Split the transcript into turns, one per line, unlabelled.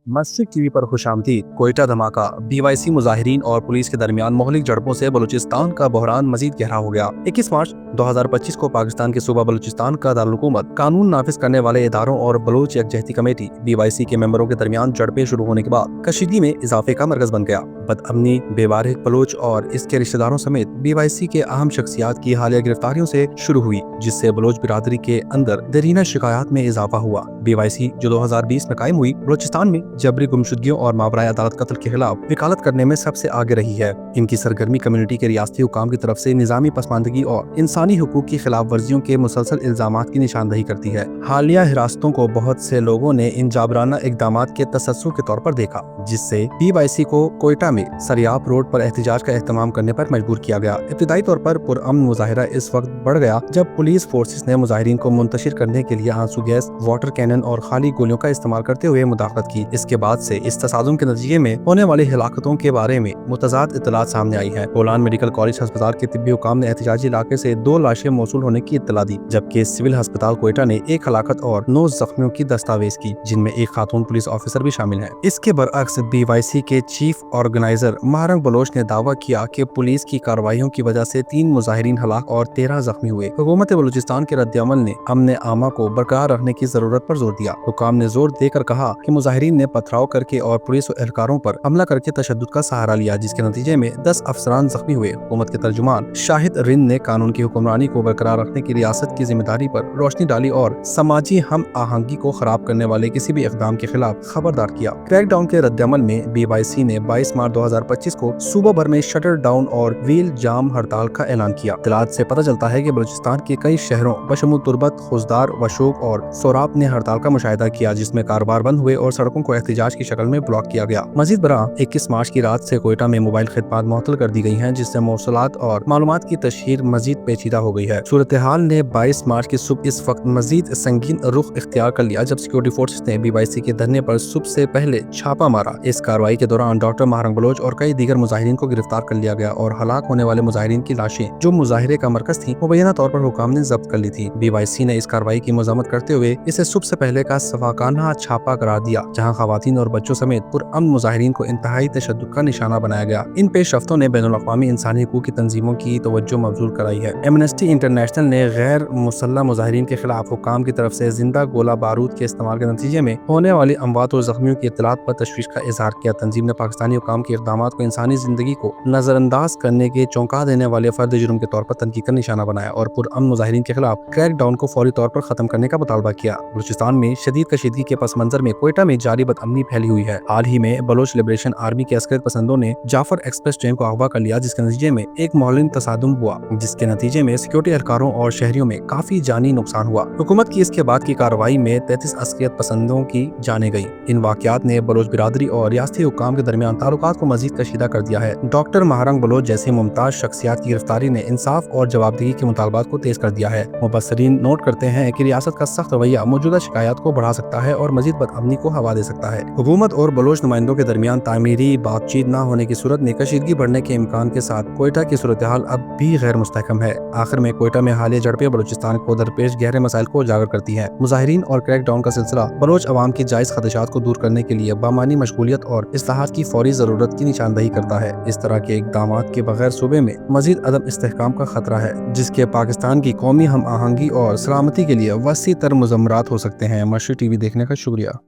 मशरिक TV पर खुशामदीद। कोयटा धमाका, BYC मुजाहिरीन और पुलिस के दरमियान मोहलिक झड़पों से बलूचिस्तान का बहरान मजीद गहरा हो गया। 21 मार्च 2025 को पाकिस्तान के सूबा बलूचिस्तान का दारुल-हुकूमत कानून नाफिज करने वाले इदारों और बलूच यकजहती कमेटी BYC के मेंबरों के दरमियान झड़पें शुरू होने के बाद कशीदगी में इजाफे का मरकज बन गया। बदअमनी, बेबारिक बलूच और इसके रिश्तेदारों समेत BYC के अहम शख्सियात की हालिया गिरफ्तारियों से शुरू हुई, जिससे बलूच बिरादरी के अंदर देरीना शिकायत में इजाफा हुआ। BYC जो 2020 में कायम हुई, बलूचिस्तान में जबरी गुमशुदगियों और मावराए अदालत कत्ल के खिलाफ वकालत करने में सबसे आगे रही है। इनकी सरगर्मी कम्युनिटी के रियासती हुकाम की तरफ से निजामी पसमानदगी और इंसानी हुकूक की खिलाफ वर्जियों के मुसलसल इल्जामात की निशानदही करती है। हालिया हिरासतों को बहुत से लोगों ने इन जाबराना इकदामात के तसस्सुर के तौर पर देखा, जिससे BYC को कोयटा में सरियाप रोड पर एहतजाज का एहतमाम करने पर मजबूर किया गया। इब्तिदाई तौर पर पुरअमन मुजाहिरा इस वक्त बढ़ गया जब पुलिस फोर्सेस ने मुजाहिरीन को मुंतशिर करने के लिए आंसू गैस, वाटर कैनन और खाली गोलियों का इस्तेमाल करते हुए मुदाखलत की। इसके बाद से इस तसादुम के नतीजे में होने वाली हिलाकतों के बारे में मुतज़ाद इत्तलात सामने आई है। बोलान मेडिकल कॉलेज अस्पताल के तिब्बी हुकाम ने एहतजाजी इलाके से 2 लाशें मौसूल होने की इत्तला दी, जबकि सिविल अस्पताल कोयटा ने 1 हलाकत और 9 जख्मियों की दस्तावेज की, जिनमें 1 खातून पुलिस ऑफिसर भी शामिल है। इसके बरअक्स BYC के चीफ ऑर्गेनाइजर महारंग बलोच ने दावा किया कि पुलिस की कार्रवाइयों की वजह से 3 मुजाहिरीन हलाक और 13 जख्मी हुए। हुकूमत बलूचिस्तान के रद्द-ए-अमल ने अमन आमा को बरकरार रखने की जरूरत पर जोर दिया। हुकाम ने जोर देकर कहा कि मुजाहिरीन ने पथराव करके और पुलिस एहलकारों पर हमला करके तशद्दुद का सहारा लिया, जिसके नतीजे में 10 अफसरान जख्मी हुए। हुकूमत के तर्जुमान शाहिद रिंद ने कानून की हुक्मरानी को बरकरार रखने की रियासत की जिम्मेदारी पर रोशनी डाली और समाजी हम आहंगी को खराब करने वाले किसी भी इक़दाम के खिलाफ खबरदार किया। क्रैकडाउन के रद्द-ए-अमल में BYC ने 22 मार्च 2025 को सूबा भर में शटर डाउन और व्हील जाम हड़ताल का ऐलान किया। इत्तलात से पता चलता है कि बलूचिस्तान के कई शहरों बशमूल तुर्बत, खुजदार, वशोक और सोराब ने हड़ताल का मुशाहिदा किया, जिसमें कारोबार बंद हुए और सड़कों को एहतजाज की शक्ल में ब्लॉक किया गया। मजीद बरा 21 मार्च की रात से कोयटा में मोबाइल खिदमत मुअत्तल कर दी गई हैं, जिससे मौसूलात और मालूमात की तशहीर मजीद पेचीदा हो गई है। सूरत हाल ने 22 मार्च की सुबह इस वक्त मजीद संगीन रुख इख्तियार कर लिया, जब सिक्योरिटी फोर्सेस ने BYC के धरने पर सुबह से पहले छापा मारा। इस कार्रवाई के दौरान डॉक्टर महारंग बलोच और कई दीगर मुजाहिरीन को गिरफ्तार कर लिया गया और हलाक होने वाले मुजाहिरीन की लाशें, जो मुजाहिरे का मरकज थी, मुबैना तौर पर हुकाम ने जब्त कर ली थी। BYC ने इस कार्रवाई की मज़म्मत करते हुए इसे सुबह से पहले का सफाकाना छापा करार दिया, जहाँ खवातीन और बच्चों समेत पुरअमन मुजाहिरीन को इंतहाई तशद्दुद का निशाना बनाया गया। इन पेशरफ्तों ने बैनुल-अक़वामी इंसानी हुकूक की तंजीमों की तवज्जो मबज़ूल कराई है। एमनेस्टी इंटरनेशनल ने गैर मुसल्लह मुजाहिरीन के खिलाफ हुकाम की तरफ से जिंदा गोला बारूद के इस्तेमाल के नतीजे में होने वाली अमवात और जख्मियों की इत्तलात पर तशवीश का इजहार किया। तंजीम ने पाकिस्तानी हुकाम के इक़दामात को इंसानी जिंदगी को नजरअंदाज करने के चौंका देने वाले फर्द जुर्म के तौर पर तनकीद का निशाना बनाया और पुरअमन मुजाहिरीन के खिलाफ क्रैक डाउन को फौरी तौर पर खत्म करने का मुतालबा किया। बलूचिस्तान में शदीद कशीदगी के पस मंजर में कोयटा में जारी बदअमनी फैली हुई है। हाल ही में बलोच लिबरेशन आर्मी के अस्करियत पसंदों ने जाफर एक्सप्रेस ट्रेन को अगवा कर लिया, जिसके नतीजे में एक मौलिन तसादुम हुआ, जिसके नतीजे में सिक्योरिटी एहलकारों और शहरियों में काफी जानी नुकसान हुआ। हुकूमत की इसके बाद की कार्रवाई में 33 अस्करियत पसंदों की जाने गई। इन वाकयात ने बलोच बिरादरी और रियासती हुकाम के दरमियान ताल्लुकात को मजीद कशीदा कर दिया है। डॉक्टर महारंग बलोच जैसे मुमताज शख्सियात की गिरफ्तारी ने इंसाफ और जवाबदेही के मुतालबात को तेज कर दिया है। मुबस्सरीन नोट करते हैं कि रियासत का सख्त रवैया मौजूदा शिकायत को बढ़ा सकता है और मजीद बदअमनी को हवा दे सकता है। हुकूमत और बलोच नुमाइंदों के दरमियान तामीरी बातचीत न होने की सूरत में कशीदगी बढ़ने के इम्कान के साथ कोयटा की सूरत हाल अब भी गैर मुस्तहकम है। आखिर में कोयटा में हालिया झड़पें बलूचिस्तान को दरपेश गहरे मसाइल को उजागर करती है। मुजाहिरीन और क्रैक डाउन का सिलसिला बलोच अवाम की जायज खदशात को दूर करने के लिए बामानी मशगूलियत और इस्लाहात की फौरी जरूरत की निशानदही करता है। इस तरह के इक़दामात के बगैर सूबे में मजीद अदम इस्तेहकाम का खतरा है, जिसके पाकिस्तान की कौमी हम आहंगी और सलामती के लिए वसी तर मुज़म्मरात हो सकते हैं। मशरिक टीवी देखने का शुक्रिया।